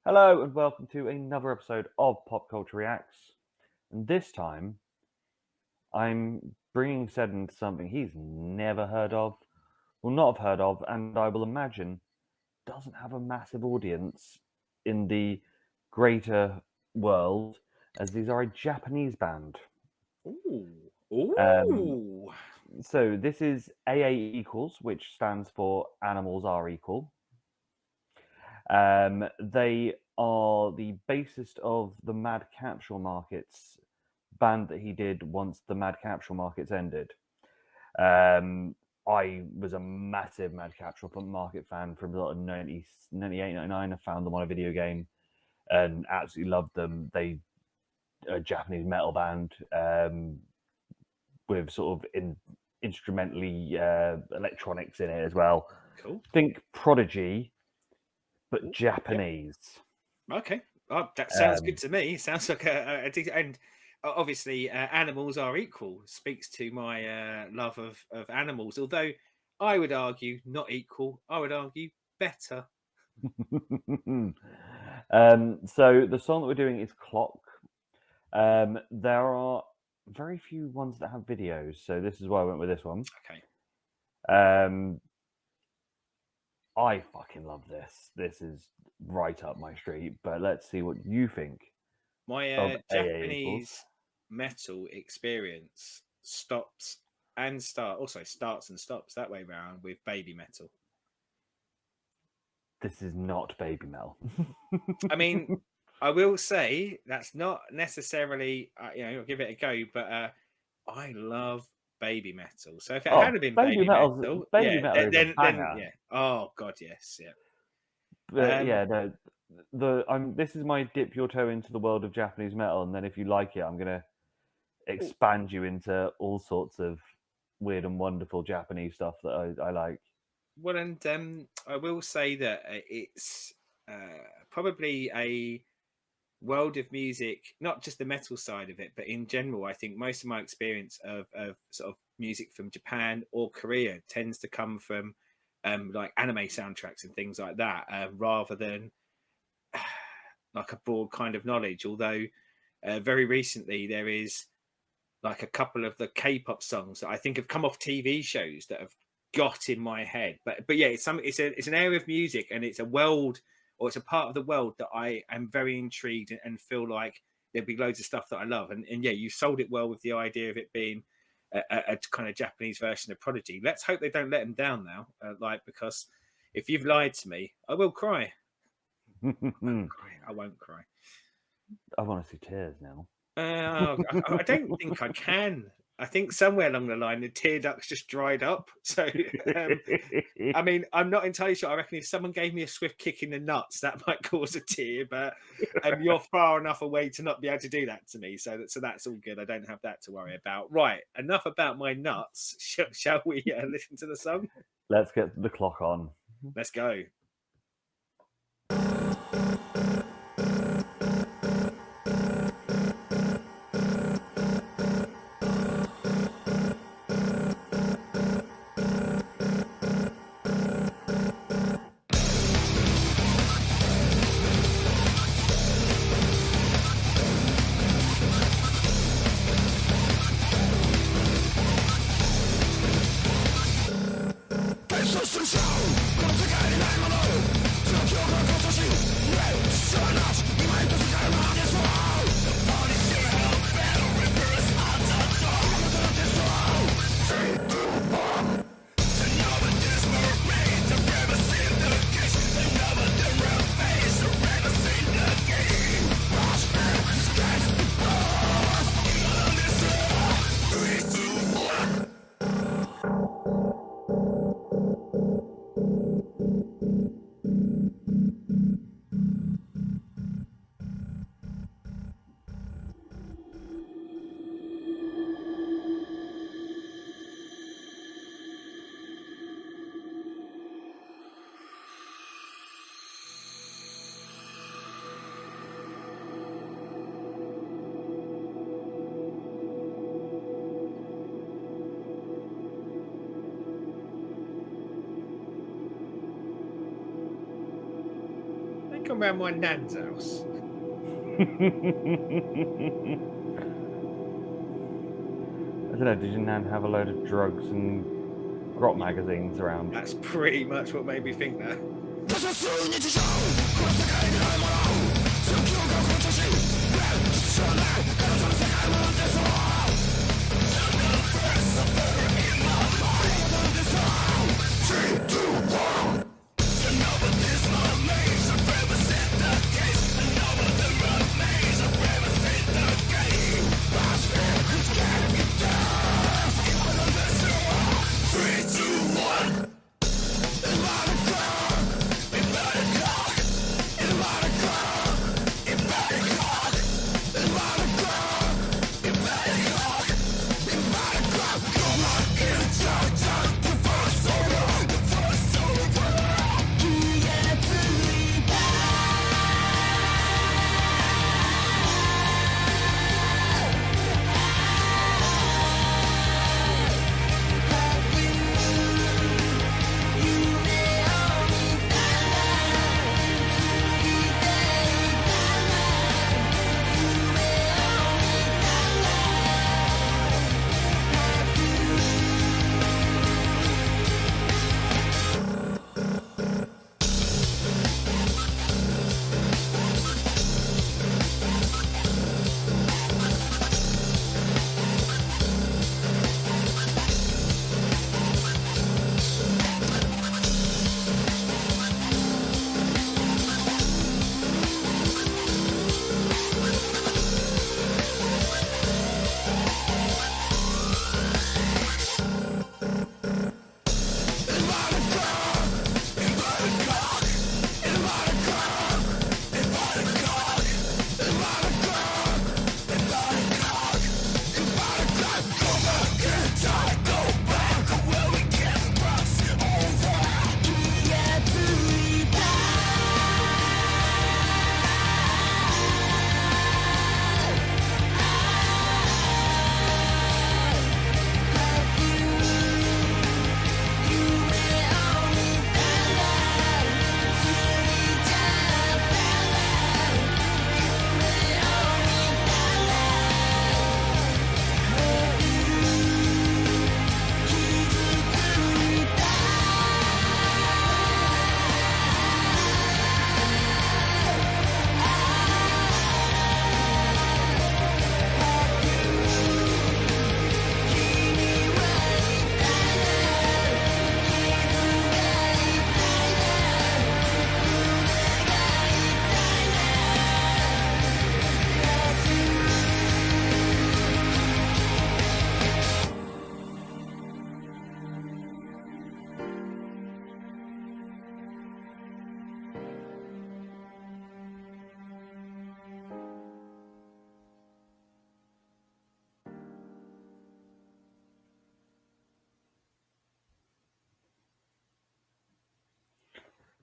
Hello and welcome to another episode of Pop Culture Reacts. And this time, I'm bringing Sed into something he's never heard of, will not have heard of, and I will imagine doesn't have a massive audience in the greater world, as these are a Japanese band. Ooh. Um, Ooh. so this is AA Equals, which stands for Animals Are Equal. They are the bassist of the Mad Capsule Markets band that he did once the Mad Capsule Markets ended. I was a massive Mad Capsule Market fan from the 98, 99. I found them on a video game and absolutely loved them. They are a Japanese metal band with sort of instrumentally electronics in it as well. Cool. Think Prodigy, but Japanese. Yep. Okay. Oh, that sounds good to me. Sounds like and obviously animals are equal. Speaks to my love of animals. Although I would argue not equal. I would argue better. So the song that we're doing is Klock. There are very few ones that have videos, so this is why I went with this one. Okay. I fucking love this. This is right up my street, but let's see what you think. My Japanese metal experience stops and starts and stops that way round with baby metal. This is not baby metal. I mean, I will say that's not necessarily, I'll give it a go, but I love baby metal. So if it hadn't been baby metal, then yeah. Oh God, yes, yeah. But this is my dip your toe into the world of Japanese metal, and then if you like it, I'm gonna expand you into all sorts of weird and wonderful Japanese stuff that I like. Well, and I will say that it's probably a world of music, not just the metal side of it, but in general, I think most of my experience of sort of music from Japan or Korea tends to come from like anime soundtracks and things like that, rather than like a broad kind of knowledge. Although very recently there is like a couple of the K-pop songs that I think have come off TV shows that have got in my head. But yeah, it's an area of music, and it's a world, or it's a part of the world that I am very intrigued and feel like there'd be loads of stuff that I love. And yeah, you sold it well with the idea of it being a kind of Japanese version of Prodigy. Let's hope they don't let him down now, because if you've lied to me, I will cry. I won't cry. I want to see tears now. I don't think I can. I think somewhere along the line the tear ducts just dried up. So I mean, I'm not entirely sure. I reckon if someone gave me a swift kick in the nuts, that might cause a tear. But you're far enough away to not be able to do that to me. So that's all good. I don't have that to worry about. Right. Enough about my nuts. Shall we listen to the song? Let's get the clock on. Let's go. 世上この世界にないもの状況が交差し上知ら come round my nan's house. I don't know, did your nan have a load of drugs and grot magazines around? That's pretty much what made me think that.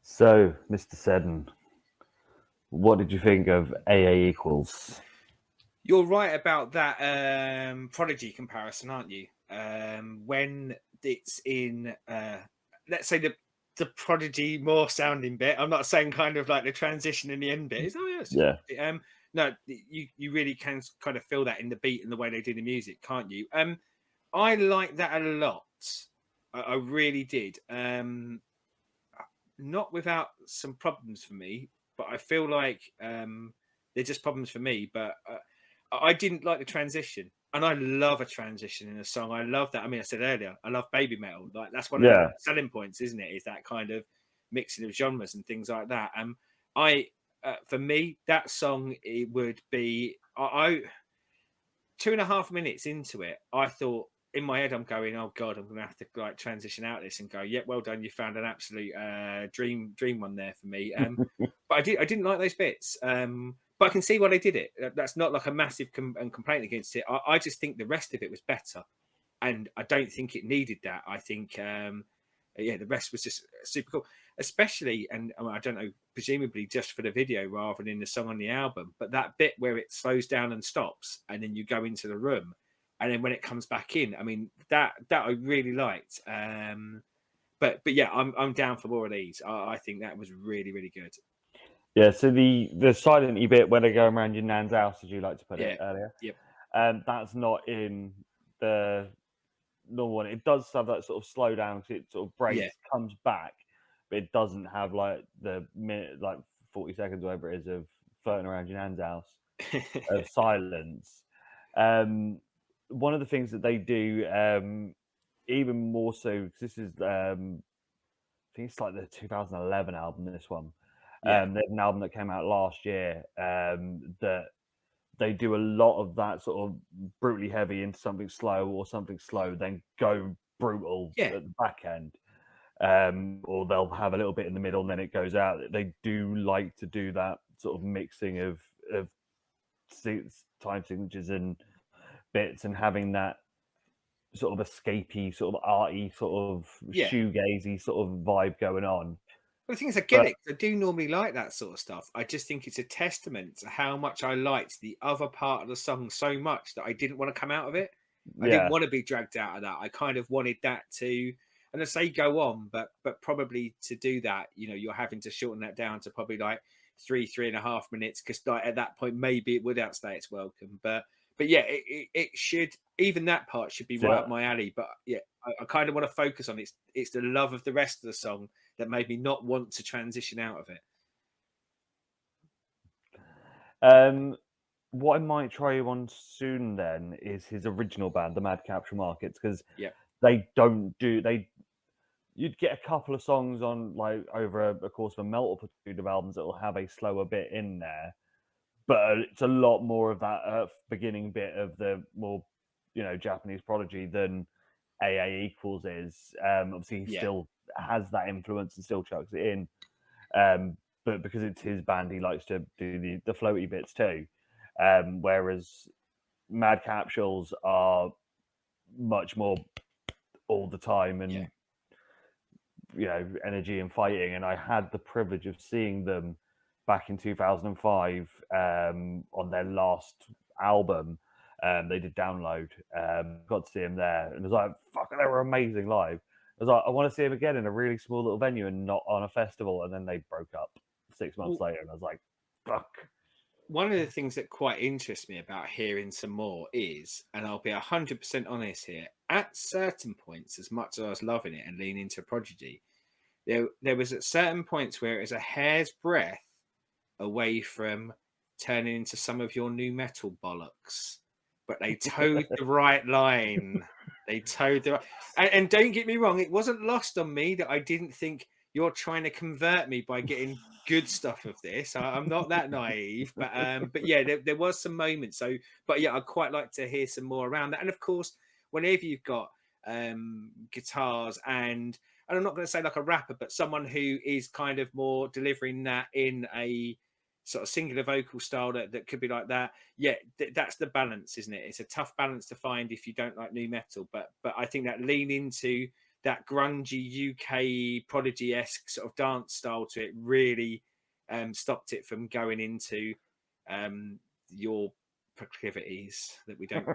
So, Mr. Seddon, what did you think of AA equals? You're right about that Prodigy comparison, aren't you? When it's in, let's say the Prodigy more sounding bit. I'm not saying kind of like the transition in the end bit. Is Yeah. No, you really can kind of feel that in the beat and the way they do the music, can't you? I like that a lot. I really did. Not without some problems for me, but I feel like they're just problems for me. But I didn't like the transition, and I love a transition in a song. I love that. I mean, I said earlier, I love baby metal. Like that's one of the selling points, isn't it? Is that kind of mixing of genres and things like that. For me, that song it would be I 2.5 minutes into it. I thought in my head, I'm going, oh god, I'm gonna have to like transition out this and go, yeah, well done, you found an absolute dream one there for me. But I didn't like those bits. But I can see why they did it. That's not like a massive complaint against it. I just think the rest of it was better, and I don't think it needed that. I think, the rest was just super cool, especially, and I don't know, presumably just for the video rather than the song on the album. But that bit where it slows down and stops, and then you go into the room, and then when it comes back in, I mean that I really liked. But yeah, I'm down for more of these. I think that was really good. Yeah, so the silent bit when they go around your nan's house, as you like to put it Yeah. earlier, Yep. that's not in the normal one. It does have that sort of slow down, so it sort of Yeah. breaks, comes back, but it doesn't have like the minute, like 40 seconds, whatever it is, of floating around your nan's house of silence. Um, One of the things that they do, even more so, because this is, I think it's like the 2011 album. This one, Yeah. there's an album that came out last year, that they do a lot of that sort of brutally heavy into something slow or something slow, then go brutal Yeah. at the back end. Or they'll have a little bit in the middle and then it goes out. They do like to do that sort of mixing of time signatures and bits, and having that sort of escapey, sort of arty, sort of Yeah. shoegazy sort of vibe going on. Well, the thing is, I get But it. I do normally like that sort of stuff. I just think it's a testament to how much I liked the other part of the song so much that I didn't want to come out of it. I didn't yeah, want to be dragged out of that. I kind of wanted that to, and I say go on, but probably to do that, you're having to shorten that down to probably like 3.5 minutes, because like at that point maybe it would outstay its welcome. But yeah, it should, even that part should be right yeah. up my alley. But yeah, I kind of want to focus on it's the love of the rest of the song that made me not want to transition out of it. Um, what I might try you on soon then is his original band, the Mad Capture Markets, because Yeah, they don't do they. You'd get a couple of songs on like over a course of a multitude of albums that will have a slower bit in there, but it's a lot more of that beginning bit of the more, Japanese prodigy than AA equals is. Obviously, he yeah, still has that influence and still chucks it in. Um, but because it's his band, he likes to do the floaty bits too. Whereas Mad Capsules are much more all the time yeah, and energy and fighting. And I had the privilege of seeing them back in 2005 on their last album. They did Download. Got to see him there, and it was like, fuck, they were amazing live. I was like, I want to see him again in a really small little venue and not on a festival. And then they broke up 6 months well, later, and I was like, fuck. one of the things that quite interests me about hearing some more is, and I'll be 100% honest here, at certain points, as much as I was loving it and leaning into Prodigy, there was at certain points where it was a hair's breadth away from turning into some of your new metal bollocks, but they towed the right line. They towed the right, and don't get me wrong, it wasn't lost on me that I didn't think you're trying to convert me by getting good stuff of this. I'm not that naive, but yeah, there was some moments. So, but yeah, I'd quite like to hear some more around that. And of course, whenever you've got guitars and I'm not going to say like a rapper, but someone who is kind of more delivering that in a sort of singular vocal style that could be like that. Yeah, that's the balance, isn't it? It's a tough balance to find if you don't like new metal, but I think that lean into that grungy UK Prodigy-esque sort of dance style to it really stopped it from going into your proclivities that we don't.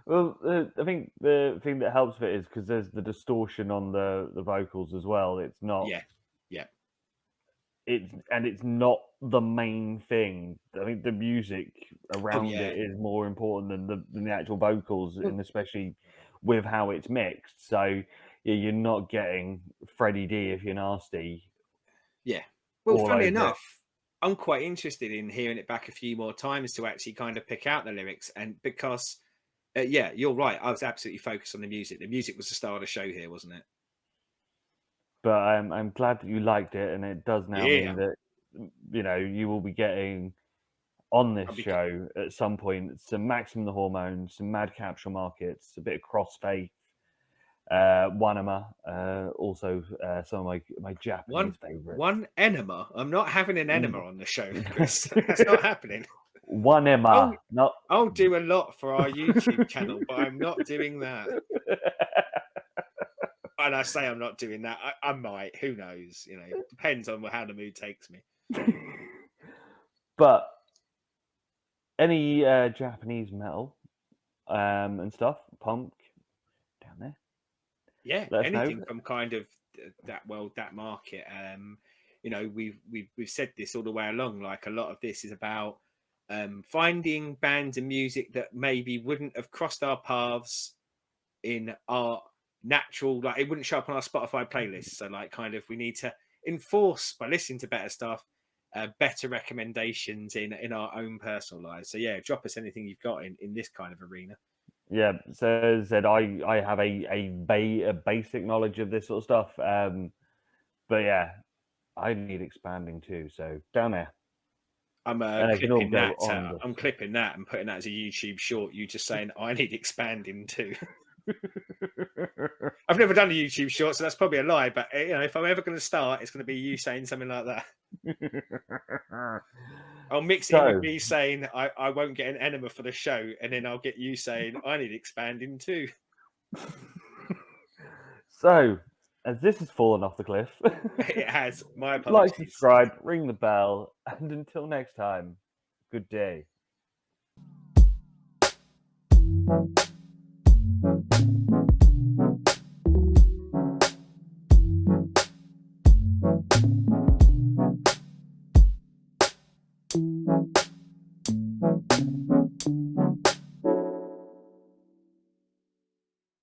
Well, I think the thing that helps with it is because there's the distortion on the vocals as well. It's not Yeah, yeah, it's not the main thing. I think the music oh around yeah. it is more important than the actual vocals, Well, and especially with how it's mixed. So yeah, you're not getting Freddie D if you're nasty, yeah. Well, all funny over it. enough, I'm quite interested in hearing it back a few more times to actually kind of pick out the lyrics. And because, yeah, you're right. I was absolutely focused on the music. The music was the star of the show here, wasn't it? But I'm glad that you liked it, and it does now Yeah. mean that you will be getting on this I'll be, show at some point some Maximum the Hormones, some Mad Capsule Markets, a bit of Crossfaith, Wanama, also some of my one Japanese favorites. one enema. I'm not having an enema on the show, Chris. That's not happening. I'll Wanema, not. I'll do a lot for our YouTube channel, but I'm not doing that. And I say I'm not doing that. I might. Who knows? Depends on how the mood takes me. But any Japanese metal and stuff, punk down there, Yeah, let us know. anything from kind of that market. you know, we've said this all the way along. Like a lot of this is about finding bands and music that maybe wouldn't have crossed our paths in our natural, like it wouldn't show up on our Spotify playlist. So like kind of we need to enforce by listening to better stuff, better recommendations in our own personal lives. So yeah, drop us anything you've got in this kind of arena. Yeah, so as I said, I have a basic knowledge of this sort of stuff, but yeah, I need expanding too. So down there, I'm and it can all clipping go that. on. I'm clipping that and putting that as a YouTube short. You just saying I need expanding too. I've never done a YouTube short, so that's probably a lie. But you know, if I'm ever going to start, it's going to be you saying something like that. I'll mix it in with me saying I won't get an enema for the show, and then I'll get you saying I need expanding too. So, as this has fallen off the cliff, It has. My apologies. like, subscribe, ring the bell, and until next time, good day.